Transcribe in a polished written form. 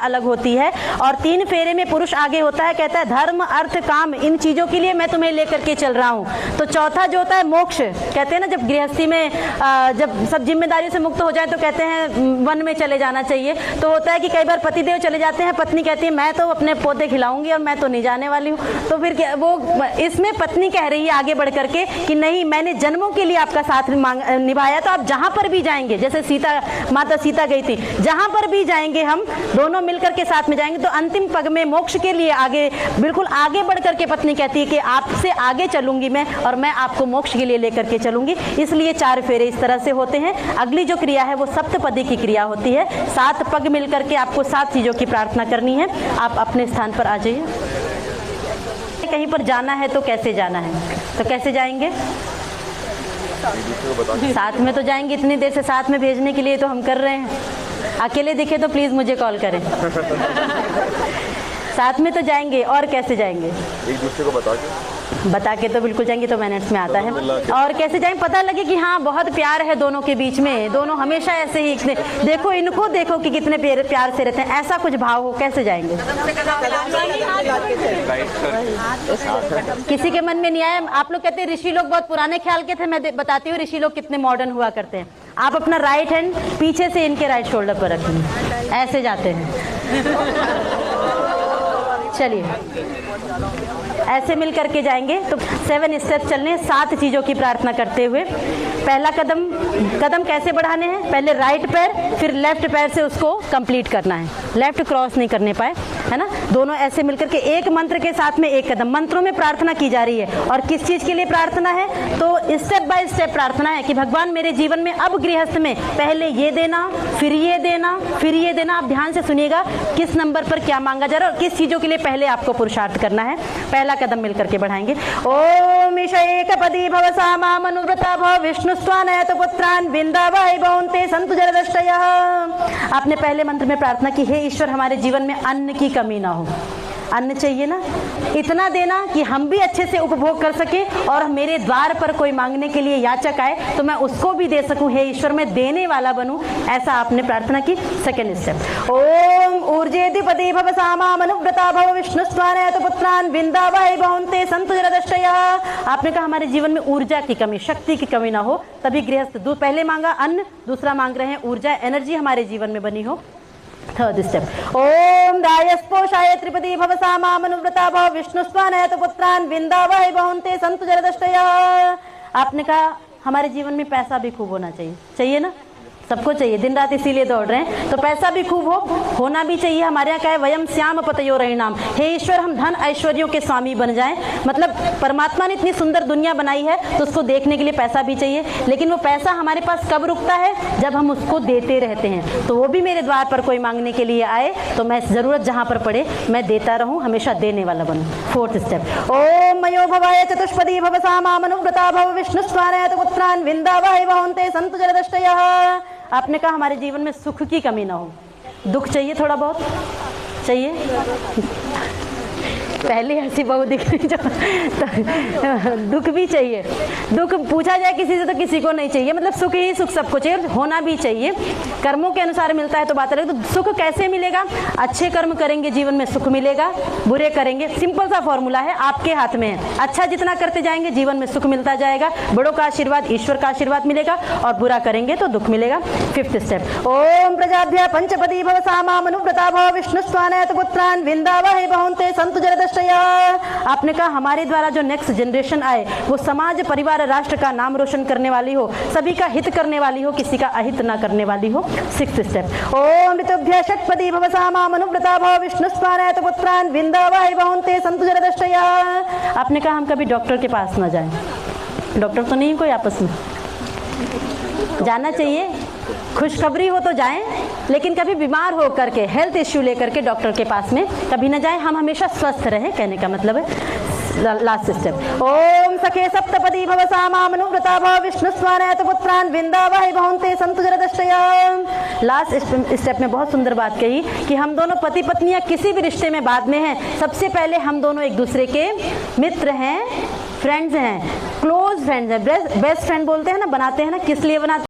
अलग होती है। और 3 फेरे में पुरुष आगे होता है, कहता है धर्म अर्थ काम, इन चीजों के लिए मैं तुम्हें लेकर के चल रहा हूँ। तो चौथा जो होता है मोक्ष, कहते हैं ना जब गृहस्थी में जब सब जिम्मेदारियों से मुक्त हो जाए तो कहते हैं वन में चले जाना चाहिए। तो होता है कि कई बार पतिदेव चले जाते हैं, पत्नी कहती है मैं तो अपने पौधे खिलाऊंगी और मैं तो नहीं जाने वाली हूँ। तो फिर वो इसमें पत्नी कह रही है आगे बढ़ करके कि नहीं, मैंने जन्मों के लिए आपका साथ निभाया, तो आप जहां पर भी जाएंगे, जैसे माता सीता गई थी, जहां पर भी जाएंगे हम दोनों मिलकर के साथ में जाएंगे। तो अंतिम पग में मोक्ष के लिए आगे, बिल्कुल आगे बढ़ करके पत्नी कहती है कि आपसे आगे चलूंगी मैं और मैं आपको मोक्ष के लिए लेकर के चलूंगी। इसलिए 4 फेरे इस तरह से होते हैं। अगली जो क्रिया है वो सप्तपदी की क्रिया होती है। 7 पग मिलकर के आपको 7 चीजों की प्रार्थना करनी है। आप अपने स्थान पर आ जाइए। कहीं पर जाना है तो कैसे जाना है, तो कैसे जाएंगे? साथ में तो जाएंगे, इतनी देर से साथ में भेजने के लिए तो हम कर रहे हैं। अकेले दिखे तो प्लीज मुझे कॉल करें। साथ में तो जाएंगे, और कैसे जाएंगे? एक दूसरे को बता के तो बिल्कुल जाएंगे, तो मिनट्स में आता है। और कैसे जाएंगे? पता लगे कि हाँ बहुत प्यार है दोनों के बीच में, दोनों हमेशा ऐसे ही देखो इनको देखो कि कितने प्यार से रहते हैं, ऐसा कुछ भाव हो, कैसे जाएंगे? किसी के मन में नहीं आया? आप लोग कहते हैं ऋषि लोग बहुत पुराने ख्याल के थे, मैं बताती हूँ ऋषि लोग कितने मॉडर्न हुआ करते हैं। आप अपना राइट हैंड पीछे से इनके राइट शोल्डर पर रखेंगे, ऐसे जाते हैं। चलिए ऐसे मिल करके जाएंगे। तो 7 स्टेप चलने, 7 चीजों की प्रार्थना करते हुए। पहला कदम कैसे बढ़ाने हैं? पहले राइट पैर, फिर लेफ्ट पैर से उसको कंप्लीट करना है, लेफ्ट क्रॉस नहीं करने पाए, है ना। दोनों ऐसे मिलकर के एक मंत्र के साथ में एक कदम। मंत्रों में प्रार्थना की जा रही है, और किस चीज के लिए प्रार्थना है? तो स्टेप बाय स्टेप प्रार्थना है कि भगवान मेरे जीवन में अब गृहस्थ में पहले ये देना, फिर ये देना, फिर ये देना। आप ध्यान से सुनिएगा किस नंबर पर क्या मांगा जा रहा है और किस चीजों के लिए पहले आपको पुरुषार्थ करना है। पहला कदम मिलकर के बढ़ाएंगे। ओम ईशैकपदी भव सामा मनुव्रता भव विष्णुस्त्वानयत पुत्रान विंदावै भवन्ते सन्तु जरदष्टयः। आपने पहले मंत्र में प्रार्थना की, हे ईश्वर हमारे जीवन में अन्न की कमी ना हो। अन्न चाहिए ना, इतना देना कि हम भी अच्छे से उपभोग कर सके, और मेरे द्वार पर कोई मांगने के लिए याचक आए तो मैं उसको भी दे सकूं। हे ईश्वर मैं देने वाला बनूं, ऐसा आपने प्रार्थना की। सेकंड स्टेप, ओम ऊर्जेधिपति भव सामा मनुव्रता भव विष्णुस्त्वानयत पुत्रान विंदावै भवन्ते सन्तु जरदष्टयः। आपने कहा हमारे जीवन में ऊर्जा की कमी, शक्ति की कमी ना हो, तभी गृहस्थ पहले मांगा अन्न, दूसरा मांग रहे हैं ऊर्जा, एनर्जी हमारे जीवन में बनी हो। थर्ड स्टेप, ओम दायस्पोषाय त्रिपदी भव सामा मनुव्रता भव विष्णुस्त्वानयत पुत्रान विंदावै भवन्ते सन्तु जरदष्टयः। आपने कहा हमारे जीवन में पैसा भी खूब होना चाहिए, चाहिए ना, सबको चाहिए, दिन रात इसीलिए दौड़ रहे हैं। तो पैसा भी खूब होना भी चाहिए। हमारे यहाँ क्या है, वयम श्याम पतयो रहिणाम। हे ईश्वर हम धन ऐश्वर्यों के स्वामी बन जाएं। मतलब परमात्मा ने इतनी सुंदर दुनिया बनाई है तो उसको देखने के लिए पैसा भी चाहिए, लेकिन वो पैसा हमारे पास कब रुकता है? जब हम उसको देते रहते हैं। तो वो भी मेरे द्वार पर कोई मांगने के लिए आए तो मैं जरूरत जहाँ पर पड़े मैं देता रहूं, हमेशा देने वाला बनूं। फोर्थ स्टेप, ओम मयो भवाय चतुष्पदी भव सामा मनुव्रता भव विष्णुस्त्वानयत पुत्रान विंदावै भवन्ते सन्तु जरदष्टयः। आपने कहा हमारे जीवन में सुख की कमी ना हो। दुख चाहिए, थोड़ा बहुत चाहिए। पहले हंसी बहू दिख रही, तो दुख भी चाहिए। दुख पूछा जाए किसी से तो किसी को नहीं चाहिए, मतलब सुख ही सुख सबको चाहिए, होना भी चाहिए। कर्मों के अनुसार मिलता है तो बात अलग। तो सुख कैसे मिलेगा? अच्छे कर्म करेंगे जीवन में सुख मिलेगा, बुरे करेंगे, सिंपल सा फॉर्मूला है, आपके हाथ में है। अच्छा जितना करते जाएंगे जीवन में सुख मिलता जाएगा, बड़ों का आशीर्वाद, ईश्वर का आशीर्वाद मिलेगा, और बुरा करेंगे तो दुख मिलेगा। फिफ्थ स्टेप, ओम प्रजाभ्य पंचपदी भव सामा मनुव्रता भव विष्णुस्त्वानयत पुत्रान विंदावै भवन्ते सन्तु जरदष्टयः। आपने कहा हमारे द्वारा जो नेक्स्ट जनरेशन आए वो समाज परिवार राष्ट्र का नाम रोशन करने वाली हो, सभी का हित करने वाली हो, किसी का अहित ना करने वाली हो। सिक्स्थ स्टेप, ओम ऋतुभ्य षट्पदी भव सामा मनुव्रता भव विष्णुस्त्वानयत पुत्रान विंदावै भवन्ते सन्तु जरदष्टयः। आपने कहा हम कभी डॉक्टर के पास ना जाएं। डॉक्टर तो नहीं कोई आपस में जाना चाहिए, खुशखबरी हो तो जाएं, लेकिन कभी बीमार हो करके हेल्थ इश्यू लेकर के डॉक्टर के पास में कभी न जाएं। हम हमेशा स्वस्थ रहें, कहने का मतलब है। लास्ट स्टेप, ओम सखे सप्तपदी भव सामा मनुव्रता भव विष्णुस्त्वानयत पुत्रान विंदावै भवन्ते सन्तु जरदष्टयः। लास्ट स्टेप में बहुत सुंदर बात कही कि हम दोनों पति पत्नियां किसी भी रिश्ते में बाद में हैं, सबसे पहले हम दोनों एक दूसरे के मित्र हैं, फ्रेंड्स हैं, क्लोज फ्रेंड्स हैं। बेस्ट फ्रेंड बोलते हैं ना, बनाते हैं ना, किस लिए बनाते हैं?